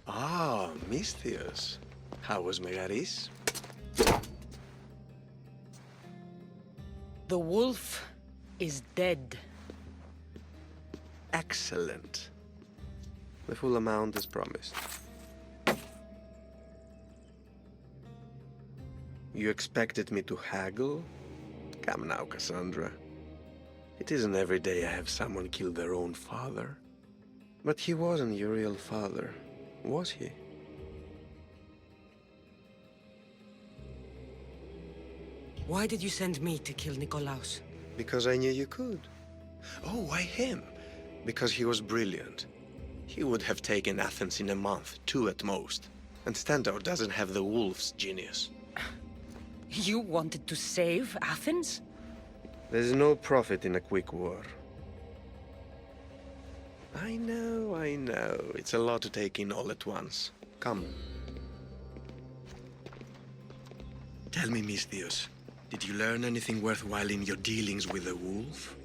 Ah, Misthios. How was Megaris? The wolf is dead. Excellent. The full amount is promised. You expected me to haggle? Come now, Cassandra. It isn't every day I have someone kill their own father. But he wasn't your real father, was he? Why did you send me to kill Nikolaos? Because I knew you could. Oh, why him? Because he was brilliant. He would have taken Athens in a month, 2 at most. And Stentor doesn't have the wolf's genius. You wanted to save Athens? There's no profit in a quick war. I know. It's a lot to take in all at once. Come. Tell me, Misthios, did you learn anything worthwhile in your dealings with the wolf?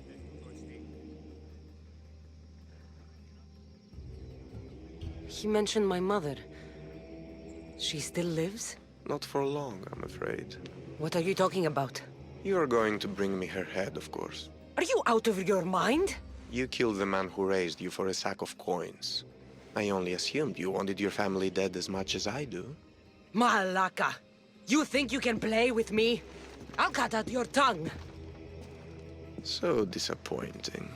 He mentioned my mother. She still lives? Not for long, I'm afraid. What are you talking about? You're going to bring me her head, of course. Are you out of your mind? You killed the man who raised you for a sack of coins. I only assumed you wanted your family dead as much as I do. Malaka! You think you can play with me? I'll cut out your tongue! So disappointing.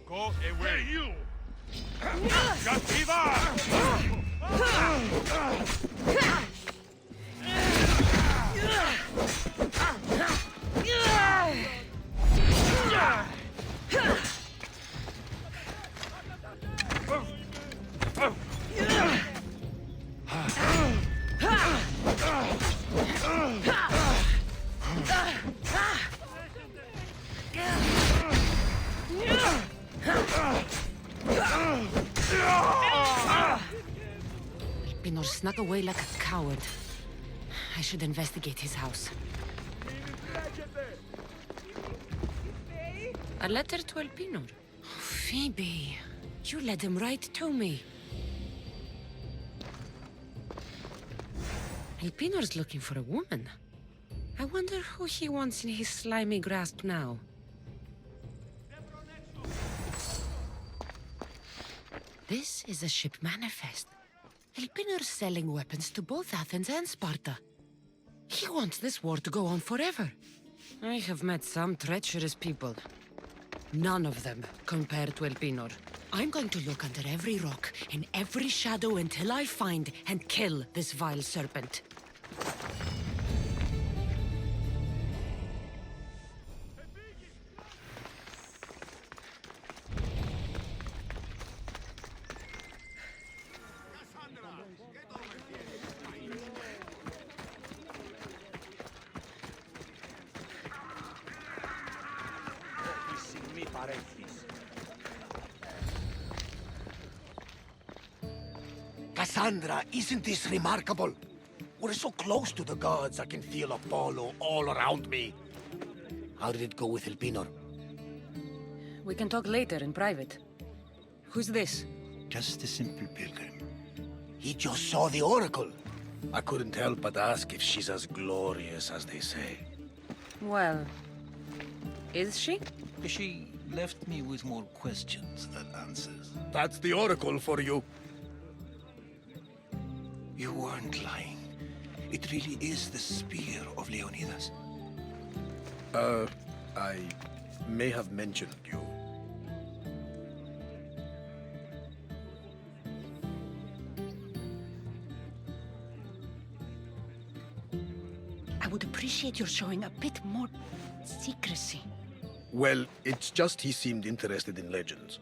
Go away, you! Captiva! Elpinor snuck away like a coward. I should investigate his house. A letter to Elpinor. Phoebe, you led him right to me. Elpinor's looking for a woman. I wonder who he wants in his slimy grasp now. This is a ship manifest. Elpinor's selling weapons to both Athens and Sparta. He wants this war to go on forever. I have met some treacherous people. None of them compared to Elpinor. I'm going to look under every rock, in every shadow until I find and kill this vile serpent. Cassandra, isn't this remarkable? We're so close to the gods, I can feel Apollo all around me. How did it go with Elpinor? We can talk later in private. Who's this? Just a simple pilgrim. He just saw the oracle. I couldn't help but ask if she's as glorious as they say. Well, is she? She left me with more questions than answers. That's the oracle for you. You weren't lying. It really is the spear of Leonidas. I may have mentioned you. I would appreciate your showing a bit more secrecy. Well, it's just he seemed interested in legends.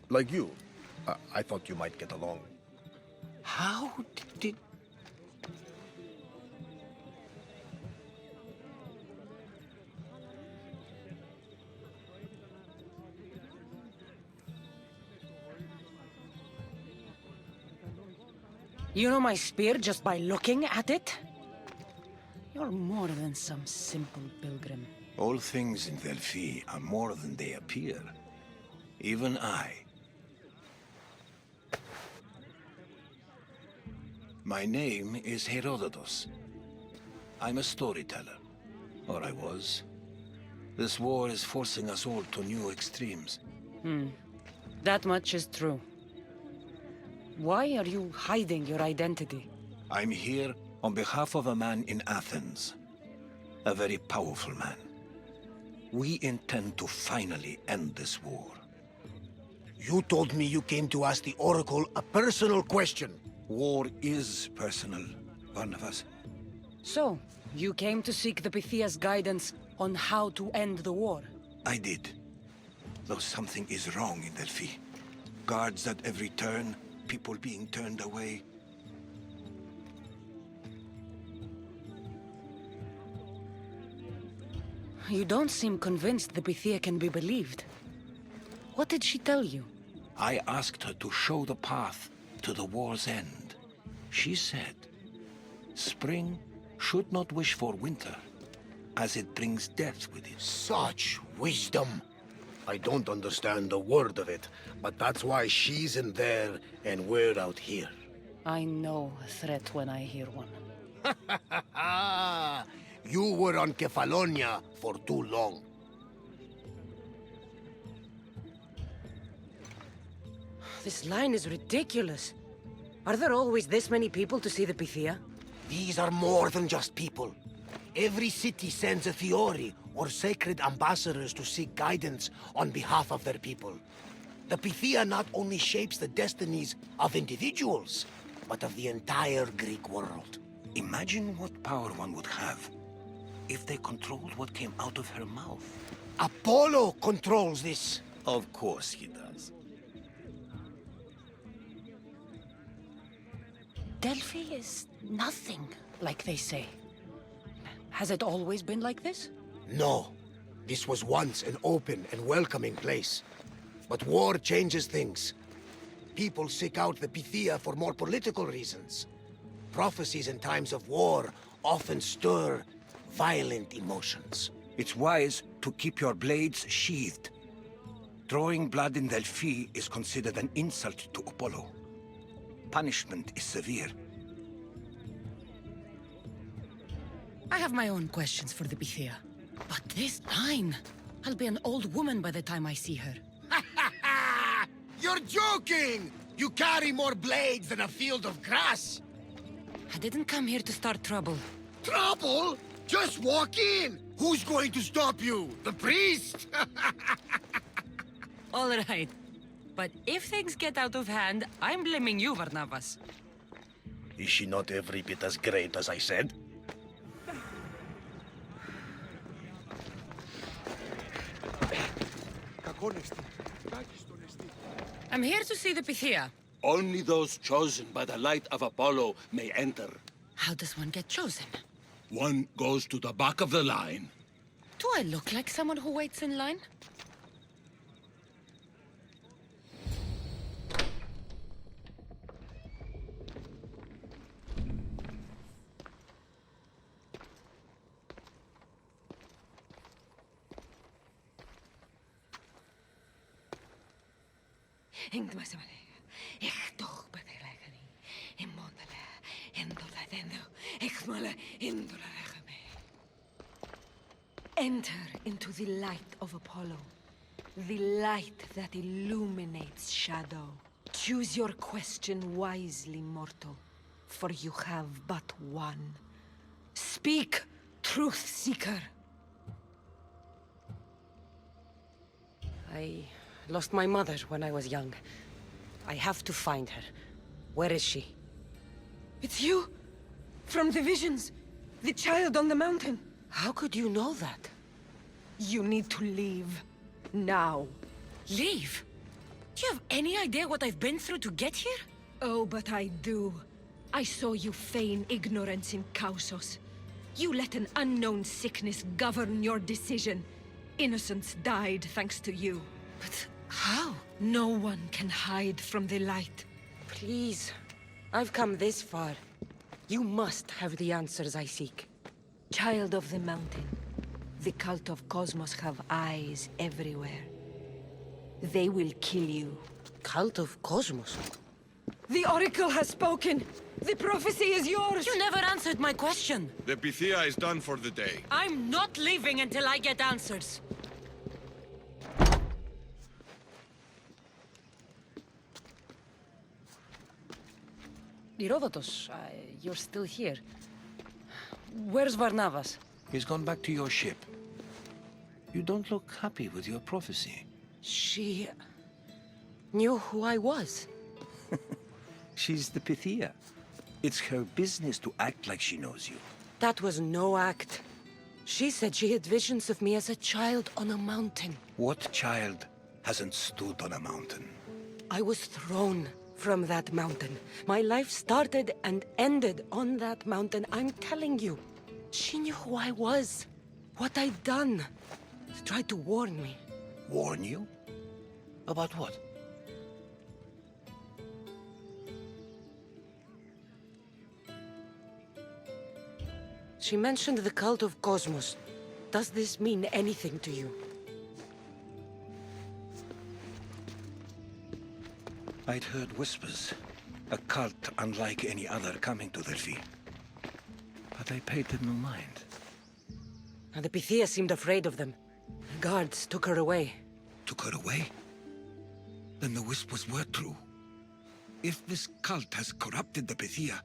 Like you. I thought you might get along. How did... You know my spear just by looking at it? You're more than some simple pilgrim. All things in Delphi are more than they appear. Even I. My name is Herodotus. I'm a storyteller. Or I was. This war is forcing us all to new extremes. That much is true. Why are you hiding your identity? I'm here on behalf of a man in Athens. A very powerful man. We intend to finally end this war. You told me you came to ask the Oracle a personal question. War is personal, Barnabas. So, you came to seek the Pythia's guidance on how to end the war? I did. Though something is wrong in Delphi. Guards at every turn, people being turned away. You don't seem convinced the Pythia can be believed. What did she tell you? I asked her to show the path to the war's end. She said, spring should not wish for winter, as it brings death with it. Such wisdom. I don't understand a word of it, but that's why she's in there and we're out here. I know a threat when I hear one. You were on Kefalonia for too long. This line is ridiculous. Are there always this many people to see the Pythia? These are more than just people. Every city sends a Theori or sacred ambassadors to seek guidance on behalf of their people. The Pythia not only shapes the destinies of individuals, but of the entire Greek world. Imagine what power one would have if they controlled what came out of her mouth. Apollo controls this. Of course he does. Delphi is nothing, like they say. Has it always been like this? No. This was once an open and welcoming place. But war changes things. People seek out the Pythia for more political reasons. Prophecies in times of war often stir violent emotions. It's wise to keep your blades sheathed. Drawing blood in Delphi is considered an insult to Apollo. Punishment is severe. I have my own questions for the Pythia. But this line... I'll be an old woman by the time I see her. You're joking! You carry more blades than a field of grass! I didn't come here to start trouble. Trouble? Just walk in! Who's going to stop you? The priest? All right. But if things get out of hand, I'm blaming you, Barnabas. Is she not every bit as great as I said? I'm here to see the Pythia. Only those chosen by the light of Apollo may enter. How does one get chosen? One goes to the back of the line. Do I look like someone who waits in line? Enter into the light of Apollo, the light that illuminates shadow. Choose your question wisely, mortal, for you have but one. Speak, truth seeker. I lost my mother when I was young. I have to find her. Where is she? It's you! From the visions! The child on the mountain! How could you know that? You need to leave. Now. Leave? Do you have any idea what I've been through to get here? Oh, but I do. I saw you feign ignorance in Kausos. You let an unknown sickness govern your decision. Innocents died thanks to you. But how? No one can hide from the light. Please, I've come this far. You must have the answers I seek. Child of the Mountain, the cult of Cosmos have eyes everywhere. They will kill you. Cult of Cosmos? The Oracle has spoken! The prophecy is yours! You never answered my question! The Pythia is done for the day. I'm not leaving until I get answers! Herodotus, you're still here. Where's Varnavas? He's gone back to your ship. You don't look happy with your prophecy. She... knew who I was. She's the Pythia. It's her business to act like she knows you. That was no act. She said she had visions of me as a child on a mountain. What child hasn't stood on a mountain? I was thrown from that mountain. My life started and ended on that mountain, I'm telling you. She knew who I was, what I'd done. She tried to warn me. Warn you? About what? She mentioned the cult of Cosmos. Does this mean anything to you? I'd heard whispers. A cult unlike any other coming to Delphi. But I paid them no mind. And the Pythia seemed afraid of them. The guards took her away. Took her away? Then the whispers were true. If this cult has corrupted the Pythia...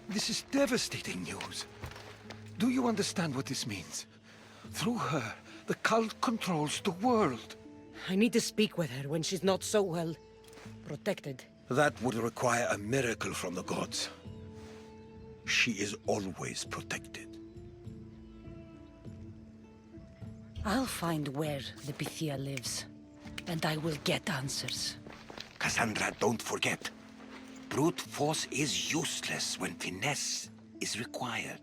This is devastating news. Do you understand what this means? Through her, the cult controls the world. I need to speak with her when she's not so well... protected. That would require a miracle from the gods. She is always protected. I'll find where the Pythia lives. And I will get answers. Cassandra, don't forget. Brute force is useless when finesse is required.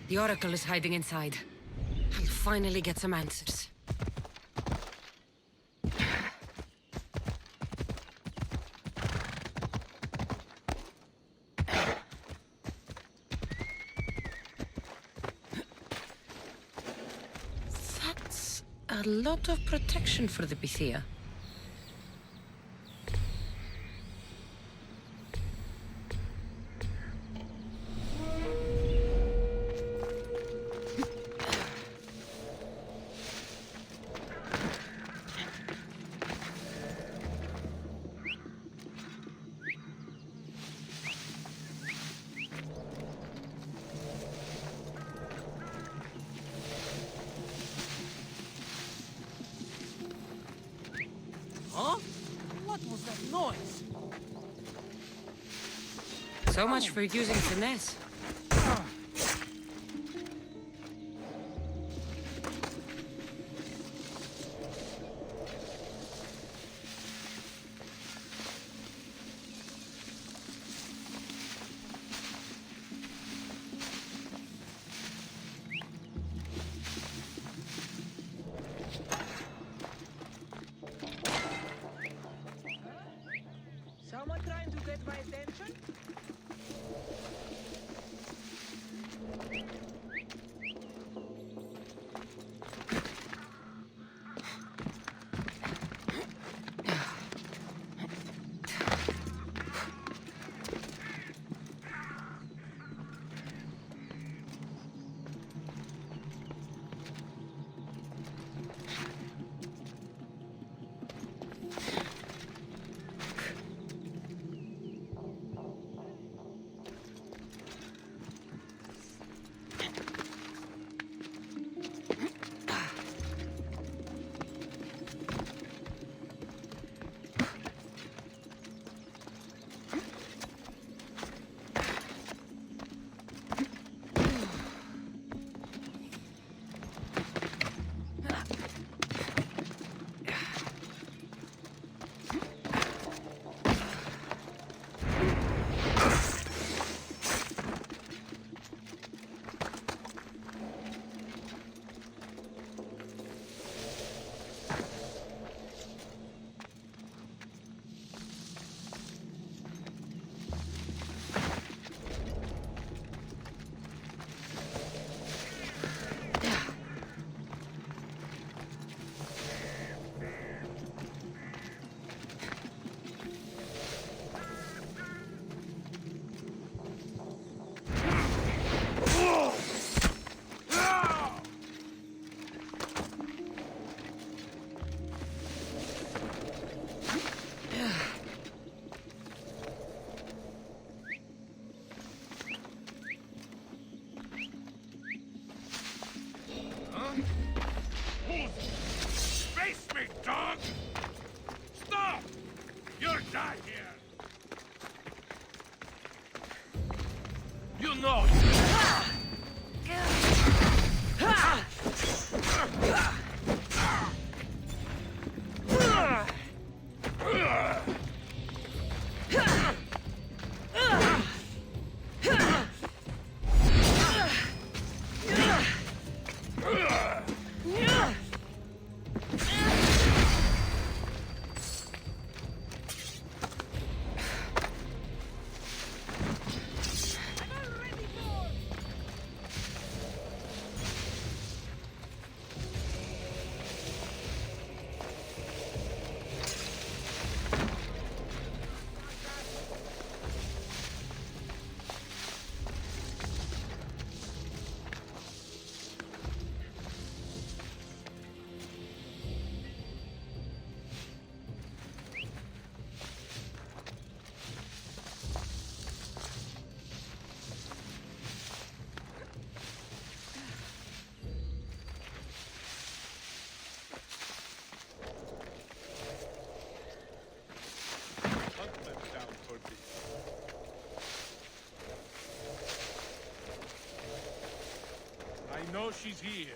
The Oracle is hiding inside. I'll finally get some answers. That's a lot of protection for the Pythia. Huh? What was that noise? So much for using finesse. Someone trying to get my attention? Face me, dog! Stop! You'll die here! You know I know she's here.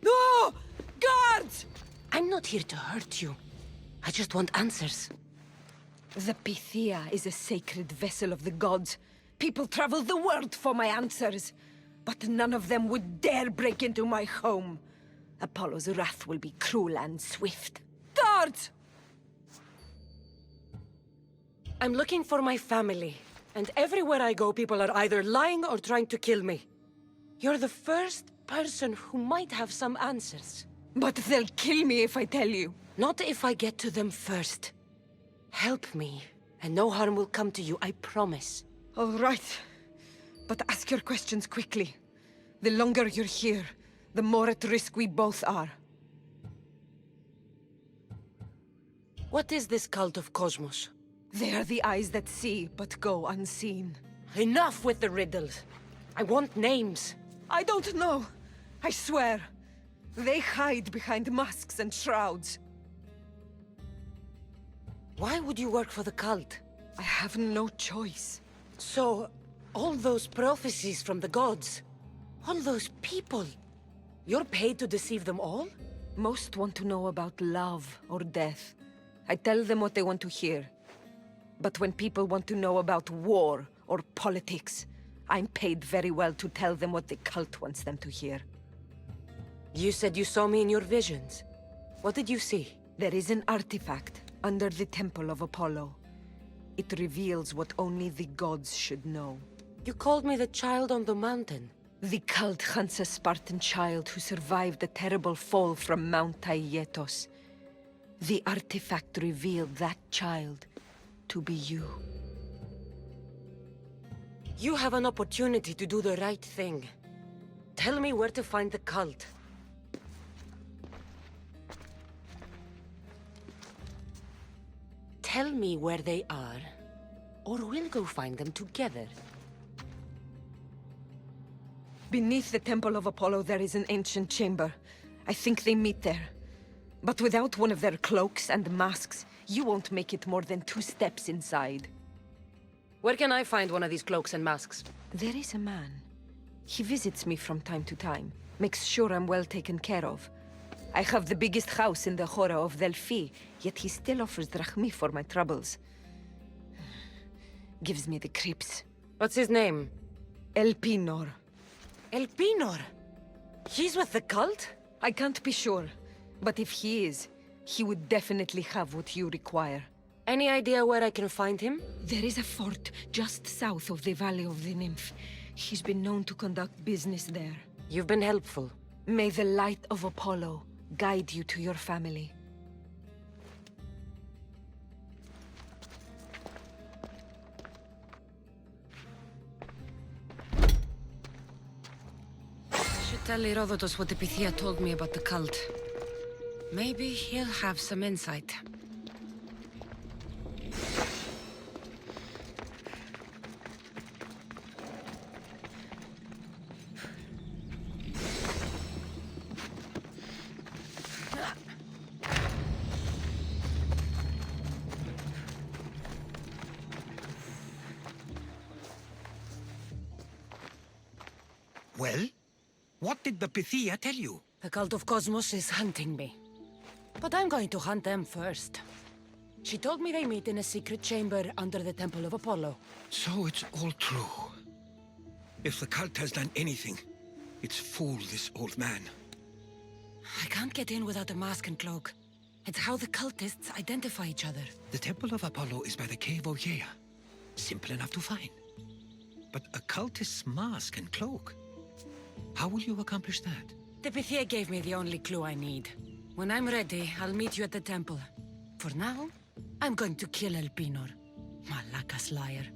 No! Guards! I'm not here to hurt you. I just want answers. The Pythia is a sacred vessel of the gods. People travel the world for my answers. But none of them would dare break into my home. Apollo's wrath will be cruel and swift. Guards! I'm looking for my family. And everywhere I go, people are either lying or trying to kill me. You're the first person who might have some answers. But they'll kill me if I tell you. Not if I get to them first. Help me, and no harm will come to you, I promise. All right. But ask your questions quickly. The longer you're here, the more at risk we both are. What is this cult of Cosmos? They are the eyes that see, but go unseen. Enough with the riddles. I want names. I don't know. I swear. They hide behind masks and shrouds. Why would you work for the cult? I have no choice. So, all those prophecies from the gods, all those people, you're paid to deceive them all? Most want to know about love or death. I tell them what they want to hear. But when people want to know about war or politics, I'm paid very well to tell them what the cult wants them to hear. You said you saw me in your visions. What did you see? There is an artifact under the Temple of Apollo. It reveals what only the gods should know. You called me the child on the mountain. The cult hunts a Spartan child who survived the terrible fall from Mount Taygetos. The artifact revealed that child to be you. You have an opportunity to do the right thing. Tell me where to find the cult. tell me where they are, or we'll go find them together. Beneath the Temple of Apollo, there is an ancient chamber. I think they meet there. But without one of their cloaks and masks, you won't make it more than 2 steps inside. Where can I find one of these cloaks and masks? There is a man. He visits me from time to time, makes sure I'm well taken care of. I have the biggest house in the Hora of Delphi, yet he still offers drachmi for my troubles. Gives me the creeps. What's his name? Elpinor. Elpinor? He's with the cult? I can't be sure, but if he is, he would definitely have what you require. Any idea where I can find him? There is a fort just south of the Valley of the Nymph. He's been known to conduct business there. You've been helpful. May the light of Apollo guide you to your family. I should tell Herodotus what the Pythia told me about the cult. Maybe he'll have some insight. Well? What did the Pythia tell you? The cult of Cosmos is hunting me. But I'm going to hunt them first. She told me they meet in a secret chamber under the Temple of Apollo. So it's all true. If the cult has done anything, it's fooled this old man. I can't get in without a mask and cloak. It's how the cultists identify each other. The Temple of Apollo is by the Cave of Yea. Simple enough to find. But a cultist's mask and cloak? How will you accomplish that? The Pythia gave me the only clue I need. When I'm ready, I'll meet you at the temple. For now, I'm going to kill Elpinor. Malaka's liar.